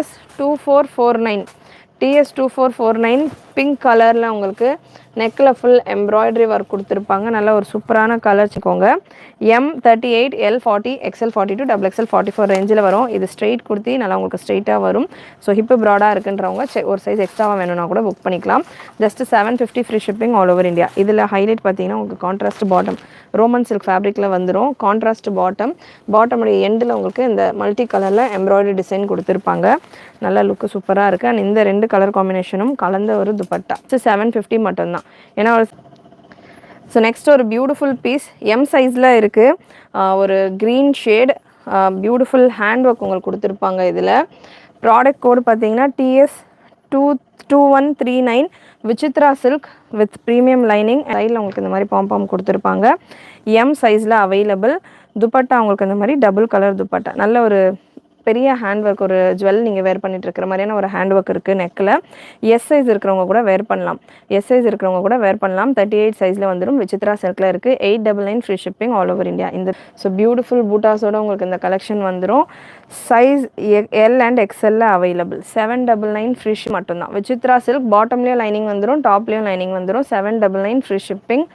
TS2449 TS2449 pink கலரில் உங்களுக்கு நெக்கில் ஃபுல் எம்ப்ராய்டரி ஒர்க் கொடுத்துருப்பாங்க. நல்ல ஒரு சூப்பரான கலர் வச்சுக்கோங்க. M38 L40 XL42 XXL 44 ரேஞ்சில் வரும். இது ஸ்ட்ரெயிட் குர்த்தி, நல்லா உங்களுக்கு ஸ்ட்ரெயிட்டாக வரும். ஸோ ஹிப்பு ப்ராடாக இருக்குன்றவங்க ஒரு சைஸ் எக்ஸ்ட்ராவாக வேணும்னா கூட புக் பண்ணிக்கலாம். Just 750 free shipping all over India. இதில் ஹைலைட் பார்த்தீங்கன்னா உங்களுக்கு கான்ட்ராஸ்ட் பாட்டம், ரோமன் சில்க் ஃபேப்ரிக்கில் வந்துடும். கான்ட்ராஸ்ட் பாட்டமுடைய எண்டில் உங்களுக்கு இந்த மல்டி கலரில் எம்ப்ராய்டரி டிசைன் கொடுத்துருப்பாங்க. நல்ல லுக்கு சூப்பராக இருக்குது. அண்ட் இந்த 2 கலர் காம்பினேஷனும் கலந்த ஒரு துப்பட்டா 750 மட்டும்தான். ஏன்னா ஸோ நெக்ஸ்ட் ஒரு பியூட்டிஃபுல் பீஸ் எம் சைஸில் இருக்குது. ஒரு green shade, beautiful hand work உங்களுக்கு கொடுத்துருப்பாங்க. இதில் ப்ராடக்ட் கோடு பார்த்தீங்கன்னா TS2139 Vichitra silk with premium lining. சைடில் உங்களுக்கு இந்த மாதிரி பாம் கொடுத்துருப்பாங்க. எம் சைஸில் அவைலபிள். துப்பட்டா உங்களுக்கு இந்த மாதிரி டபுள் கலர் துப்பட்டா, நல்ல ஒரு பெரிய ஹேண்ட் ஒர்க், ஒரு ஜுவல் நீங்கள் வேர் பண்ணிட்டு இருக்கிற மாதிரியான ஒரு ஹேண்ட் ஒர்க் இருக்குது நெக்கில். எஸ் சைஸ் இருக்கிறவங்க கூட வேர் பண்ணலாம். 38 சைஸில் வந்துடும். விசித்ரா சில்கில் இருக்குது. 899 free shipping all over India. இந்த ஸோ பியூட்டிஃபுல் பூட்டாஸோட உங்களுக்கு இந்த கலெக்ஷன் வந்துடும். Size L and XL available. 799 free ship மட்டும்தான். விசித்ரா சில்க் பாட்டம்லேயும் லைனிங் வந்துடும், டாப்லேயும் லைனிங் வந்துடும். 799 free shipping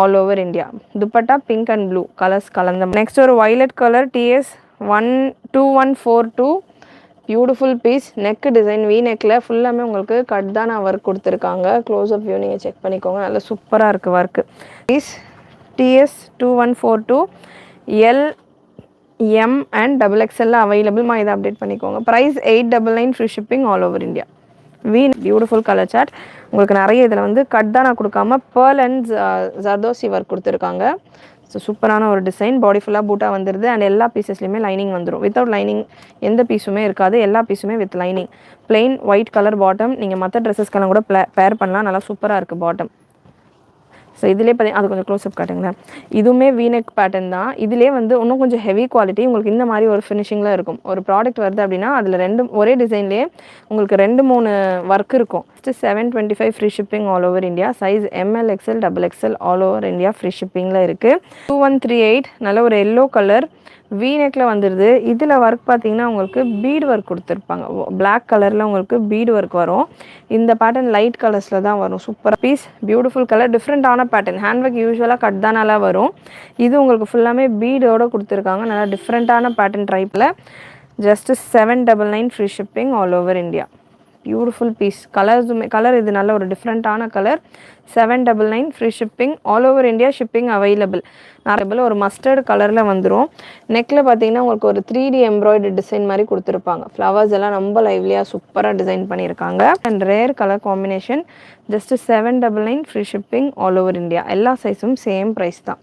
all over India. Dupatta pink and blue colours கலந்த. நெக்ஸ்ட் ஒரு violet colour TS2142 beautiful piece. Neck design V நெக்கில் ஃபுல்லாமே உங்களுக்கு கட்தானா ஒர்க் கொடுத்துருக்காங்க. க்ளோஸ் அப் வியூ நீங்கள் செக் பண்ணிக்கோங்க. நல்லா சூப்பராக இருக்குது work. Piece TS2142 L M and XXL அவைலபிள்மா. இதை அப்டேட் பண்ணிக்கோங்க. Price 899 free shipping all over India. Beautiful colour chart. உங்களுக்கு நிறைய இதில் வந்து கட்தானா கொடுக்காம பேர்ல் அண்ட் ஜர்தோசி ஒர்க் கொடுத்துருக்காங்க. ஸோ சூப்பரான ஒரு டிசைன். பாடி ஃபுல்லாக பூட்டாக வந்துடுது. அண்ட் எல்லா பீசஸ்லையுமே லைனிங் வந்துடும். வித்தவுட் லைனிங் எந்த பீஸுமே இருக்காது. எல்லா பீஸுமே with lining. Plain white colour bottom. நீங்கள் மற்ற ட்ரெஸ்ஸஸ்க்கெல்லாம் கூட பேர் பண்ணலாம். நல்லா சூப்பராக இருக்குது பாட்டம். ஸோ இதிலே பார்த்தீங்கன்னா அது கொஞ்சம் க்ளோஸ்அப் காட்டுங்களேன். இதுவுமே வீனெக் பேட்டர்ன் தான். இதிலே வந்து இன்னும் கொஞ்சம் ஹெவி குவாலிட்டி உங்களுக்கு இந்த மாதிரி ஒரு ஃபினிஷிங்கில் இருக்கும். ஒரு ப்ராடக்ட் வருது அப்படின்னா அதில் ஒரே டிசைன்லேயே உங்களுக்கு 2-3 ஒர்க் இருக்கும். 725 free shipping all over India. Size ML XL XXL all over India free ஷிப்பிங்கில் இருக்குது. 2138 நல்ல ஒரு எல்லோ கலர் வீநெக்கில் வந்துடுது. இதில் ஒர்க் பார்த்தீங்கன்னா உங்களுக்கு பீட் ஒர்க் கொடுத்துருப்பாங்க. பிளாக் கலரில் உங்களுக்கு பீட் ஒர்க் வரும். இந்த பேட்டர்ன் லைட் கலர்ஸில் தான் வரும். சூப்பர் பீஸ், பியூட்டிஃபுல் கலர், டிஃப்ரெண்ட்டான பேட்டர்ன். ஹேண்ட் ஒர்க் யூஸ்வலாக கட்தானால வரும். இது உங்களுக்கு ஃபுல்லாமே பீடோடு கொடுத்துருக்காங்க. நல்லா டிஃப்ரெண்ட்டான பேட்டர்ன் டைப்பில். Just 799 free shipping all over India. Beautiful piece. Colour இது நல்ல ஒரு டிஃப்ரெண்ட்டான colour. 799 free shipping all over India. Shipping available. ஒரு மஸ்டர்ட் கலரில் வந்துடும். நெக்கில் பார்த்தீங்கன்னா உங்களுக்கு ஒரு 3D எம்ப்ராய்டரி டிசைன் மாதிரி கொடுத்துருப்பாங்க. ஃப்ளவர்ஸ் எல்லாம் ரொம்ப லைவ்லியாக சூப்பராக டிசைன் பண்ணியிருக்காங்க. And rare colour combination. Just 799 free shipping all over India. எல்லா சைஸும் சேம் ப்ரைஸ் தான்.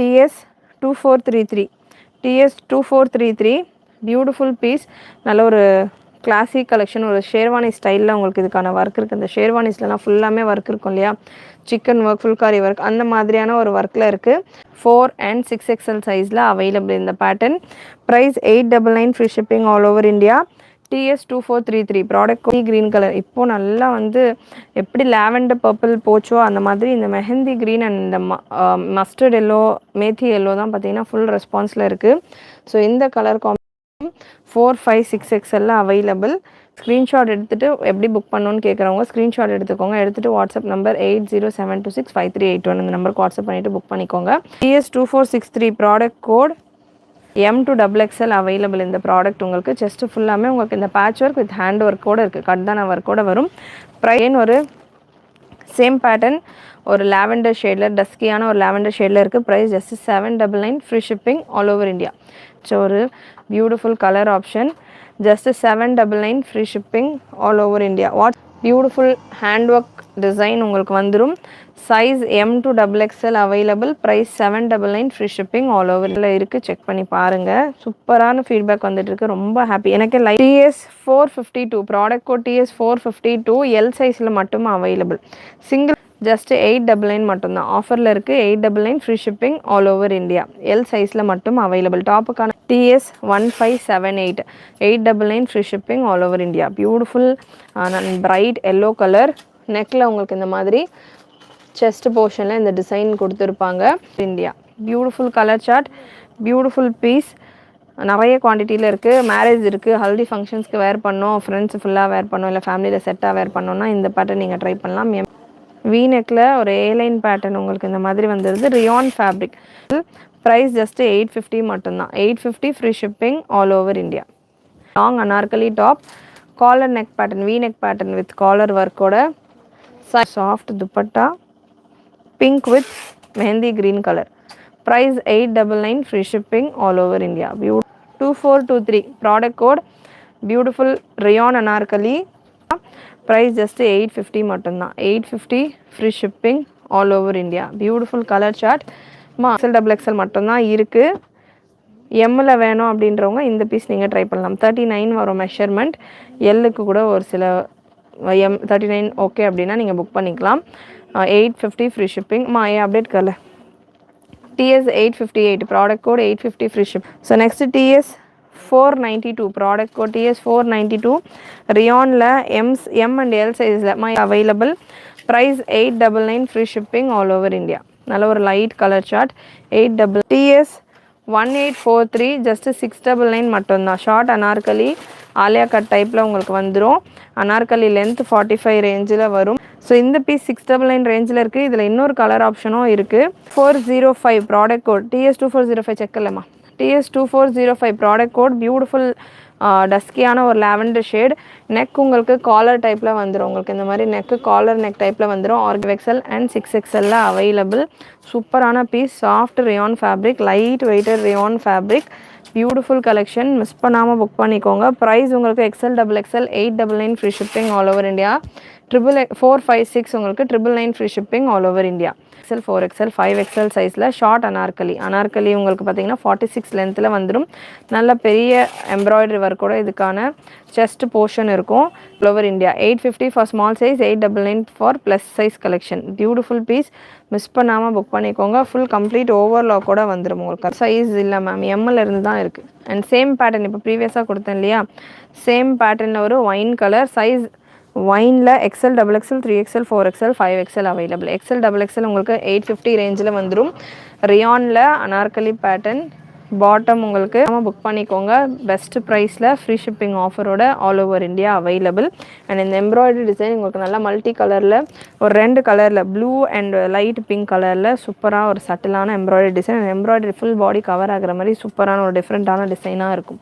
TS2433 beautiful piece. நல்ல ஒரு கிளாசிக் கலெக்ஷன். ஒரு ஷேர்வானி ஸ்டைலில் உங்களுக்கு இதுக்கான ஒர்க் இருக்குது. இந்த ஷேர்வானிஸ்லாம் ஃபுல்லாமே ஒர்க் இருக்கும் இல்லையா, சிக்கன் ஒர்க், ஃபுல்காரி ஒர்க், அந்த மாதிரியான ஒரு ஒர்க்கில் இருக்குது. 4 and 6XL சைஸில் அவைலபிள் இந்த pattern. Price 899 free shipping all over India. TS2433 product green colour. இப்போது நல்லா வந்து எப்படி லாவெண்டர் பர்பிள் போச்சோ அந்த மாதிரி இந்த மெஹந்தி க்ரீன் அண்ட் இந்த மஸ்டர்ட் எல்லோ, மேத்தி எல்லோ தான் பார்த்தீங்கன்னா ஃபுல் ரெஸ்பான்ஸில் இருக்குது. ஸோ இந்த கலர் 4, 5, 6XL அவைலபிள். ஸ்க்ரீன்ஷாட் எடுத்துகிட்டு எப்படி புக் பண்ணணும்னு கேட்குறவங்க ஸ்க்ரீன்ஷாட் எடுத்துக்கோங்க. எடுத்துகிட்டு வாட்ஸ்அப் நம்பர் 8072653821 இந்த நம்பருக்கு வாட்ஸ்அப் பண்ணிவிட்டு புக் பண்ணிக்கோங்க. TS2463 product code M2XXL available. இந்த ப்ராடக்ட் உங்களுக்கு செஸ்ட் ஃபுல்லாமே உங்களுக்கு இந்த பேட்ச் ஒர்க் வித் ஹேண்ட் ஒர்க்கோடு இருக்குது. கட்தான ஒர்க்கோடு வரும். ப்ரைஸ் ஒரு சேம் பேட்டர்ன், ஒரு லாவெண்டர் ஷேடில், டஸ்கியான ஒரு லாவெண்டர் ஷேடில் இருக்குது. Price just 799 free shipping all over India. So ஒரு beautiful colour option. Just 799 free shipping all over India. Beautiful hand work design உங்களுக்கு வந்துடும். Size M2XXL available. Price 799 free shipping all ஓவரில் இருக்குது. செக் பண்ணி பாருங்கள். சூப்பரான ஃபீட்பேக் வந்துட்டு இருக்கு. ரொம்ப ஹாப்பி. எனக்கு TS452 product code TS452 L சைஸில் மட்டும் அவைலபிள். சிங்கிள் ஜஸ்ட் 899 மட்டும்தான். ஆஃபரில் இருக்குது. 899 free shipping all over India. L சைஸில் மட்டும் அவைலபிள். டாப்புக்கான TS1578 899 free shipping all over India. Beautiful bright yellow colour. நெக்கில் உங்களுக்கு இந்த மாதிரி செஸ்ட் போர்ஷனில் இந்த டிசைன் கொடுத்துருப்பாங்க. India. Beautiful colour chart, beautiful piece. நிறைய குவான்டிட்டியில் இருக்குது. மேரேஜ் இருக்குது, ஹல்தி ஃபங்க்ஷன்ஸ்க்கு வேர் பண்ணோம், ஃப்ரெண்ட்ஸ் ஃபுல்லாக வேர் பண்ணோம், இல்லை ஃபேமிலியில் செட்டாக வேர் பண்ணோன்னா இந்த பேட்டர்ன் நீங்கள் ட்ரை பண்ணலாம். வீநெக்கில் ஒரு ஏலைன் பேட்டர்ன் உங்களுக்கு இந்த மாதிரி வந்துடுது. Ryan fabric. ப்ரைஸ் ஜஸ்ட்டு 850 மட்டும்தான். 850 free shipping all over India. Long Anarkali top, collar neck pattern, V neck pattern with collar ஒர்க்கோட, soft dupatta, pink with mehndi green colour. Price 899 free shipping all over India. 2423 product code, beautiful rayon Anarkali. Price just 850 மட்டும்தான். 850 free shipping all over India. Beautiful colour chart. XL double XL மட்டும்தான் இருக்குது. எம்மில் வேணும் அப்படின்றவங்க இந்த piece நீங்கள் try பண்ணலாம். 39 வரும் மெஷர்மெண்ட். எல்லுக்கு கூட ஒரு சில எம் 39 ஓகே அப்படின்னா நீங்கள் புக் பண்ணிக்கலாம். 850 ஃப்ரீ ஷிப்பிங். ஏன் அப்டேட் கரல. TS 858 product code 850 free ship. So next TS 492 product code TS 492. ரியானில் எம் அண்ட் எல் சைஸில் available. Price 899 free shipping all over India. நல்ல ஒரு light colour chart. TS 1843 just 699 மட்டும்தான். ஷார்ட் அனார்கலி ஆலியா கட் டைப்பில் உங்களுக்கு வந்துடும். அனார்கலி லென்த் 45 ரேஞ்சில் வரும். ஸோ இந்த பீஸ் 699 ரேஞ்சில் இருக்குது. இதில் இன்னொரு கலர் ஆப்ஷனும் இருக்குது. 405 ப்ராடக்ட் கோட் TS 2405 செக் இல்லைம்மா. TS 2405 product code. பியூட்டிஃபுல் டஸ்கியான ஒரு லாவெண்டர் ஷேட். நெக் உங்களுக்கு காலர் டைப்பில் வந்துடும். உங்களுக்கு இந்த மாதிரி நெக்கு காலர் நெக் டைப்பில் வந்துடும். XL and 6XL available. சூப்பரான piece. Soft rayon fabric, light weighted rayon fabric. Beautiful collection. Miss பண்ணாமல் புக் பண்ணிக்கோங்க. ப்ரைஸ் உங்களுக்கு XL double XL 899 free shipping all over India. 456 உங்களுக்கு 999 free shipping all over India. XL 4XL 5XL சைஸில் short Anarkali உங்களுக்கு பார்த்தீங்கன்னா 46 லென்த்தில் வந்துடும். நல்ல பெரிய எம்ப்ராய்டரி ஒர்க்கோட இதுக்கான செஸ்ட் போர்ஷன் இருக்கும். All over India. 850 for small size, 899 for plus size collection. Beautiful piece. Miss பண்ணாமல் புக் பண்ணிக்கோங்க. ஃபுல் கம்ப்ளீட் ஓவர்லாக்கோட வந்துடும். உங்களுக்கு சைஸ் இல்லை மேம், எம்மில் இருந்து தான் இருக்குது. அண்ட் சேம் பேட்டர்ன் இப்போ ப்ரீவியஸாக கொடுத்தேன் இல்லையா, சேம் பேட்டர்னில் ஒரு ஒயின் கலர் சைஸ். ஒயினில் XL double XL 3XL 4XL 5XL available. XL double XL உங்களுக்கு 850 ரேஞ்சில் வந்துடும். ரியானில் அனார்கலி பேட்டர்ன். பாட்டம் உங்களுக்கு புக் பண்ணிக்கோங்க. பெஸ்ட் ப்ரைஸில் ஃப்ரீ ஷிப்பிங் ஆஃபரோட all over India available. And இந்த எம்ப்ராய்டரி டிசைன் உங்களுக்கு நல்லா மல்டி கலரில் ஒரு 2 கலரில் ப்ளூ அண்ட் லைட் பிங்க் கலரில் சூப்பராக ஒரு சட்டிலான embroidery design. Embroidery full body cover ஆகிற மாதிரி சூப்பரான ஒரு டிஃப்ரெண்ட்டான டிசைனாக இருக்கும்.